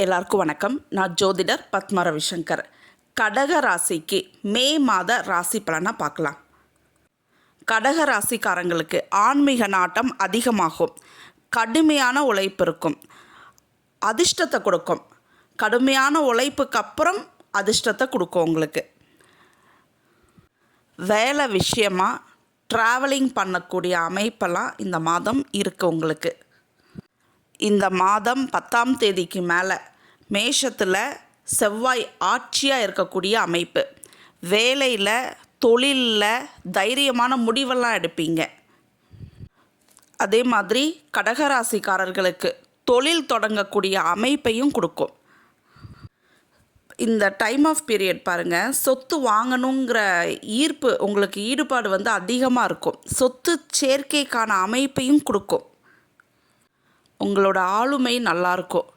எல்லாருக்கும் வணக்கம். நான் ஜோதிடர் பத்மா ரவிசங்கர். கடக ராசிக்கு மே மாத ராசி பலனை பார்க்கலாம். கடக ராசிக்காரங்களுக்கு ஆன்மீக நாட்டம் அதிகமாகும். கடுமையான உழைப்பு இருக்கும், அதிர்ஷ்டத்தை கொடுக்கும். கடுமையான உழைப்புக்கு அப்புறம் அதிர்ஷ்டத்தை கொடுக்கும். உங்களுக்கு வேலை விஷயமாக ட்ராவலிங் பண்ணக்கூடிய அமைப்பெல்லாம் இந்த மாதம் இருக்குது. உங்களுக்கு இந்த மாதம் 10ஆம் தேதிக்கு மேலே மேஷத்தில் செவ்வாய் ஆட்சியாக இருக்கக்கூடிய அமைப்பு. வேலையில் தொழிலில் தைரியமான முடிவெல்லாம் எடுப்பீங்க. அதே மாதிரி கடகராசிக்காரர்களுக்கு தொழில் தொடங்கக்கூடிய அமைப்பையும் கொடுக்கும். இந்த டைம் ஆஃப் பீரியட் பாருங்கள், சொத்து வாங்கணுங்கிற ஈர்ப்பு உங்களுக்கு ஈடுபாடு அதிகமாக இருக்கும். சொத்து சேர்க்கைக்கான அமைப்பையும் கொடுக்கும். உங்களோட ஆளுமை நல்லாயிருக்கும்.